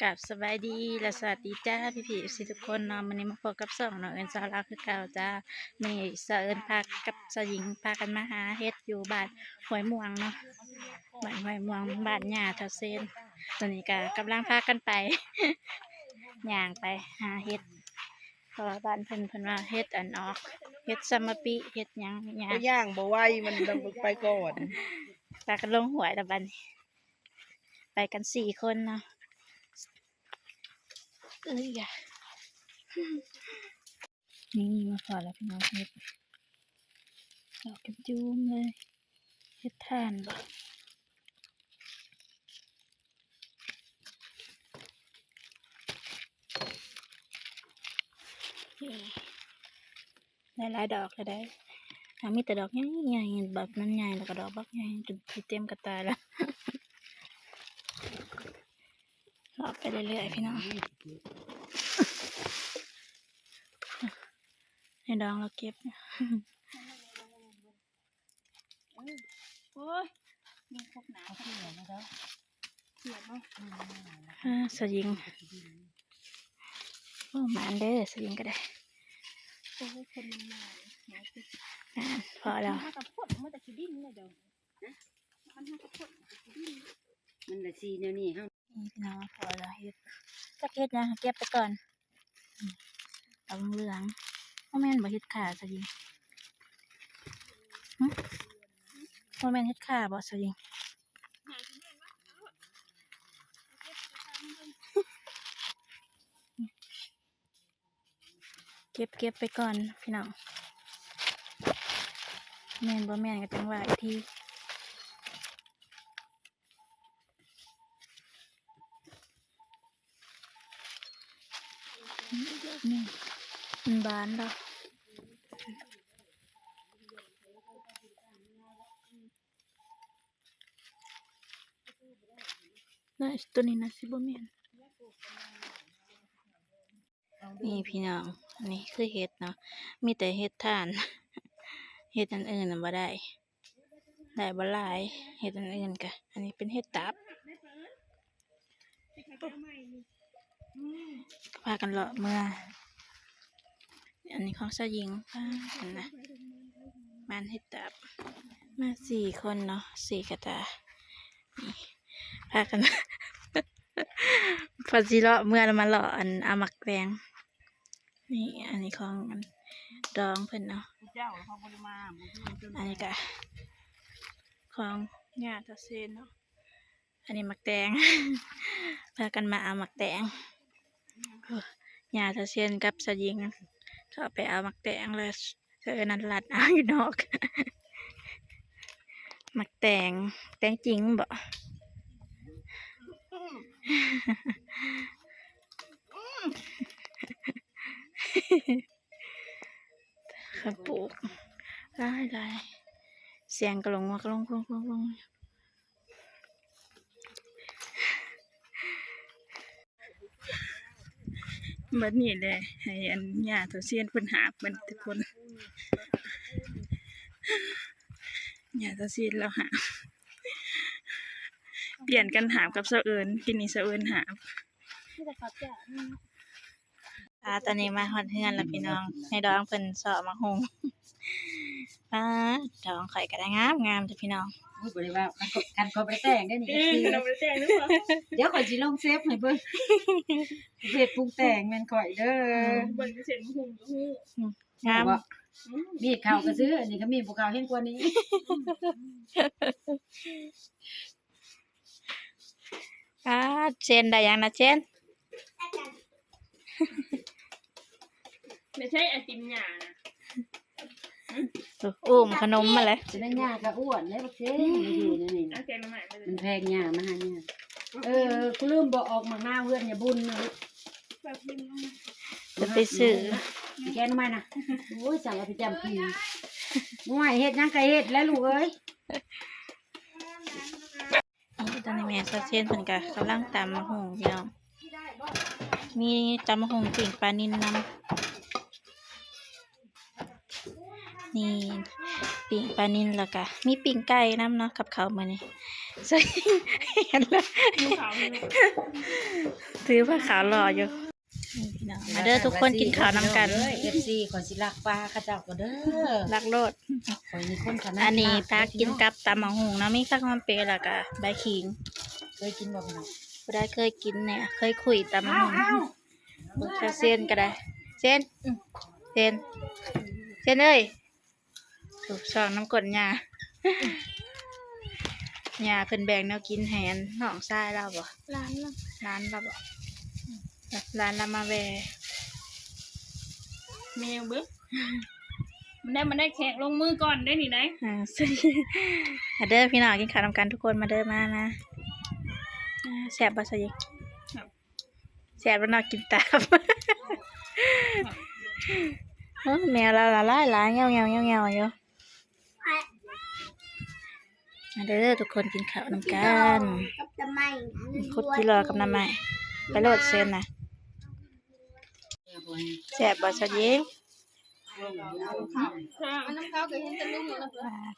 กับสบายดีและสวัสดีจ้าพี่สิทุกคนเนาะวันนี้มาพบกับสองเนาะเอินซาลาคือเก่าจ้ามีเสเอินพากับสหญิงพากันมาหาเฮ็ดอยู่บ้านห้วยม่วงเนาะบ้านห้วยม่วงบ้านหญ้าทาเซนตอนนี้ก็กำลังพากันไป ย่างไปหาเฮ็ดเพราะว่าบ้านเพิ่นว่าเฮ็ดอันออกเฮ็ดซัมมะปิเฮ็ดหยังหยัง ก็ย่างบ่ไหวมันดำไปก่อน พากันลงหวยแต่บัดนี้ไปกัน4 คนเนาะอย่านี่มาขอแล้วพี่น้องเฮ็ดดอกกระจุมเลยเฮ็ดทานบ่นี่หลายๆดอกเลยได้มีแต่ดอกใหญ่ๆแบบนั้นใหญ่แล้วก็ดอกบักใหญ่จนเต็มกระตาแล้วรอไปเรื่อยๆพี่น้องให้ดองเราเก็บโอ้ยยังพกหนาวเสียนะเด้อเสียเนาะสยิงโอ้มาอันเด้อสยิงก็ได้โอ้ยคนมันมาพอแล้วมันจะขี้ดิ้นเลยเดี๋ยวมันละสีแนวนี้เฮานี่พี่น้องพอแล้วเฮ็ดจะเฮ็ดนะเก็บไปก่อนเอาเหลืองพ่อแม่นบ่เฮ็ดขาสยิงพ่อแม่นเฮ็ดขาบ่สยิงเก็บไปก่อนพี่น้องแม่นบ่แม่นก็จังว่าอีกทีนี่มันบานแล้วน่าตัวนี้นะสิบ่แม่นนี่พี่น้องอันนี้คือเห็ดเนาะมีแต่เห็ดถ่าน เห็ดอันอื่นน่ะบ่ได้บ่หลายเห็ดอันอื่นกะอันนี้เป็นเห็ดตับพากันเลาะเมื่ออันนี้ของชายหญิงอันนะมันเห็ดตับมา4 คนเนาะ4 กระตานี่พากัน พอสิเลาะเมื่อมาเลาะอันอามักแตงนี่อันนี้ของดองเพิ่นเนาะอันนี้ก็ของหญ้าทาเซนเนาะอันนี้มักแตง พากันมาเอามักแตงหญ้าทาเซนกับสะยิงก็ไปเอามักแตงเลยเจอนันลัดเอาอยู่นอก มักแตงจริงบ่ เขาปลูกได้เสียงกระลงมากระลงบัดนี้เลยให้อันหญ้าตัวเซียนเพิ่นหาเพิ่นทุกคนหญ้าตัวเซียนแล้วหาเปลี่ยนกันหากับเสาเอิญกินนี่เสาเอิญหาตอนนี้มาฮอดเฮือนแล้วพี่น้องให้ดองเพิ่นเสาะมาหุงดองข่อยก็ได้งามจ้ะพี่น้องบ่ได้ว่ากันก็ไปแต่งได้นี่เราไปแต่งหรือเปล่าเดี๋ยวข่อยสิลงเซฟให้เบิ่งเฮ็ดปรุงแต่งแม่นข่อยเด้อเบิ่งเสร็จหุงงามมีข้าวก็ซื้ออันนี้ก็มีบ่ข้าวเห็นกว่านี้เชนได้ยังนะเชนไม่ใช่ไอติมหยานะอุ้มขนมมาเลยจะได้หญ้าก็อ้วนได้บักเซ่อยู่นี่นะมันแพงหญ้ามาหาหญ้ากูลืมบอกออกมาหน้าเพื่อนอย่าบุญนะจะไปซื้อแกทำไมนะโอ้ยสั่งเอาไปจำกินง่วยเฮ็ดยังไงเฮ็ดแล้วลูกเอ้ยตอนนี้แม่เชนเพิ่นก็กำลังตำมะฮุ่งพี่น้องมีตำมะฮุ่งปิ่งปลานิ่นน้ำนี่ ปิ่งปลานิลแล้วก็มีปิ่งไก่น้ำเนาะกับข้าวมื้อนี้ใส่เห็นแล้ว ดูขาวเลย ถือผ้าขาวรออยู่นี่พี่น้องมาเด้อทุกคนกินข้าวน้ำกัน FC ขอสิรักปลาเขาเจ้าก็เด้อ รักโลด ขอมีคนขนาด อันนี้พากินกับตำมะฮุงเนาะมีผักหอมเปรย์แล้วก็ใบขิง เคยกินบ่พี่น้อง บ่ได้เคยกินเนี่ยเคยคุยตำมะฮุงจะเส้นก็ได้เส้นเส้นเส้นเอ้ยถูกช่องน้ำกรดหญ้าหญ้าเพิ่นแบ่งแนวกินแหนน้องชายเราบ่ร้านเราบ่ร้านเรามาแว แมวเบิ้งมันได้แขกลงมือก่อนได้หนิไหน สวัสดีมาเด้อพี่น้องกินข้าวนำกันทุกคนมาเด้อมานะแซ่บบ่สยิแซ่บแล้วนอกกินตาม แมวเราละลายหลายเงี้ยวอยู่มาเด้อทุกคนกินข้าวนำกันคุดกิโลกับน้ำไม้ไปโลดเส้นนะแซ่บบ่สยิ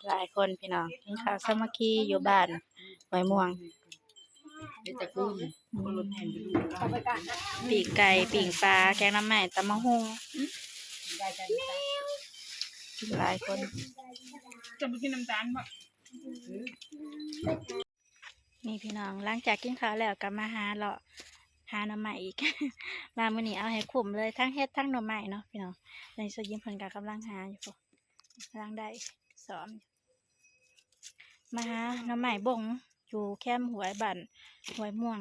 หลายคนพี่น้องกินข้าวสามัคคีอยู่บ้านไว้ม่วง แต่คืน ปีกไก่ปีกปลาแกงน้ำใหม่ตำมะฮุง ได้จัง กินหลายคน จะไปกินน้ำตาลป่ะ นี่พี่น้องหลังจากกินข้าวแล้วก็มาหาเลาะหาหน่อไม้อีก มามื้อนี้เอาให้คุ้มเลยทั้งเฮ็ดทั้งหน่อไม้เนาะพี่น้องในสยิมเพิ่นก็กำลังหาอยู่พวกกำลังได้สอนมาหาหน่อไม้บงอยู่แคมป์หวยบ้านหวยม่วง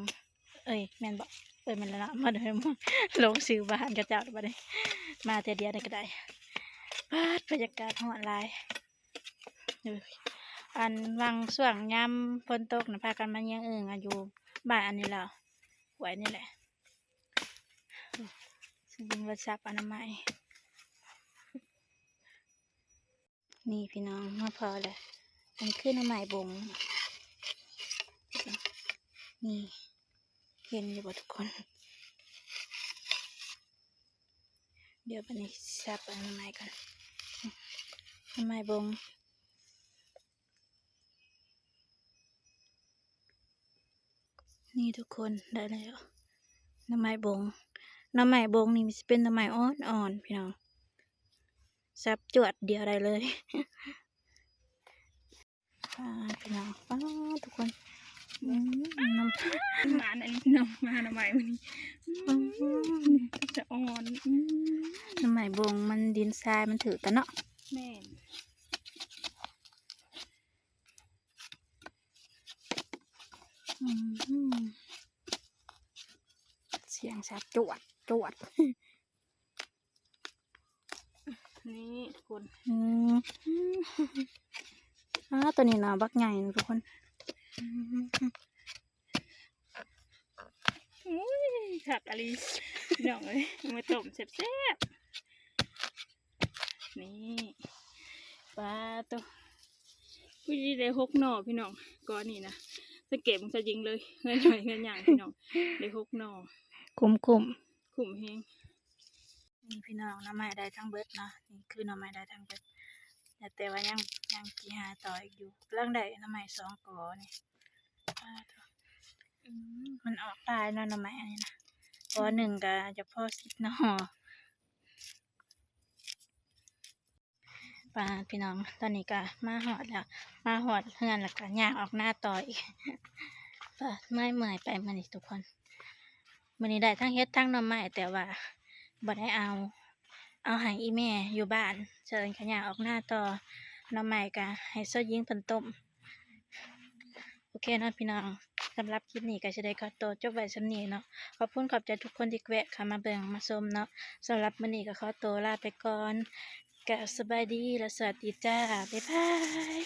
เอ้ยแม่นบ่แม่นแล้วเนาะมาหวยม่วง ลงชื่อบ้านกระเจ้าบ่ได้มาแต่เดียวได้ก็ได้บรรยากาศฮอดหลาย อันวังส่วงยามฝนตกนะพากันมาเยี่ยงอยู่บ้านอันนี้แล้วหวยนี่แหละยิงวัชับอนามัยนี่พี่น้องมาพอเลยมันขึ้นอนามัยบงนี่เห็นอยู่บ่ทุกคน เดี๋ยวไปนี่ชับอนามัยก่อนอนามัยบงนี่ทุกคนได้แล้วหน่อไม้บงนี่มันจะเป็นหน่อไม้อ่อนพี่น้องซับจวดเดียวได้เลย พี่น้องทุกคนน้ำ หมาอันนี้น้ำมาทำไมวันนี้จะอ่อน หน่อไม้บงมันดินทรายมันถือกันเนาะ แม่ เสียงซับจวด นี่ทุกคน ตัวนี้นะบักใหญ่นะทุกคน ขักอะไรน้องเลยมาต้มแซ่บๆนี่ปลาตัวผู้ดีได้6 หน่อพี่น้องก้อนนี่นะสังเกตมันจะยิงเลยเงินหน่อยเงินอย่างพี่น้องได้6 หน่อ คุ้ม ขุ่มแห้ง นี่พี่น้องหน้ำไม้ได้ทั้งเบิดเนาะนี่คือหน้ำไม้ได้ทั้งเบิดแต่ว่ายังจีหาต่ออีกอยู่เรื่องได้หน้ำไม้2 กอนี่มันออกตายเนาะหน้ำไม้อันนี้นะกอ1ก็จะพอ10 หน่อปลาพี่น้องตอนนี้ก็มาหอดแล้วมาหอดเฮือนแล้วก็ย่างออกหน้าต่ออีก เมื่อยไปมันอีกทุกคนมันนี้ได้ทั้งเฮ็ดทั้งหน่อไม้แต่ว่าบ่ได้เอาให้อีแม่อยู่บ้านเชิญขยะออกหน้าต่อหน่อไม้ก็ให้ซอยิงเพิ่นต้มโอเคเนาะพี่น้องสำหรับคลิปนี้ก็จะได้ขอตัวจบไว้สำนี้เนาะขอบคุณขอบใจทุกคนที่แวะเข้ามาเบิ่งมาชมเนาะสำหรับมื้อนี้ก็ขอตัวลาไปก่อนก็สบายดีและสวัสดีจ้าบ๊ายบาย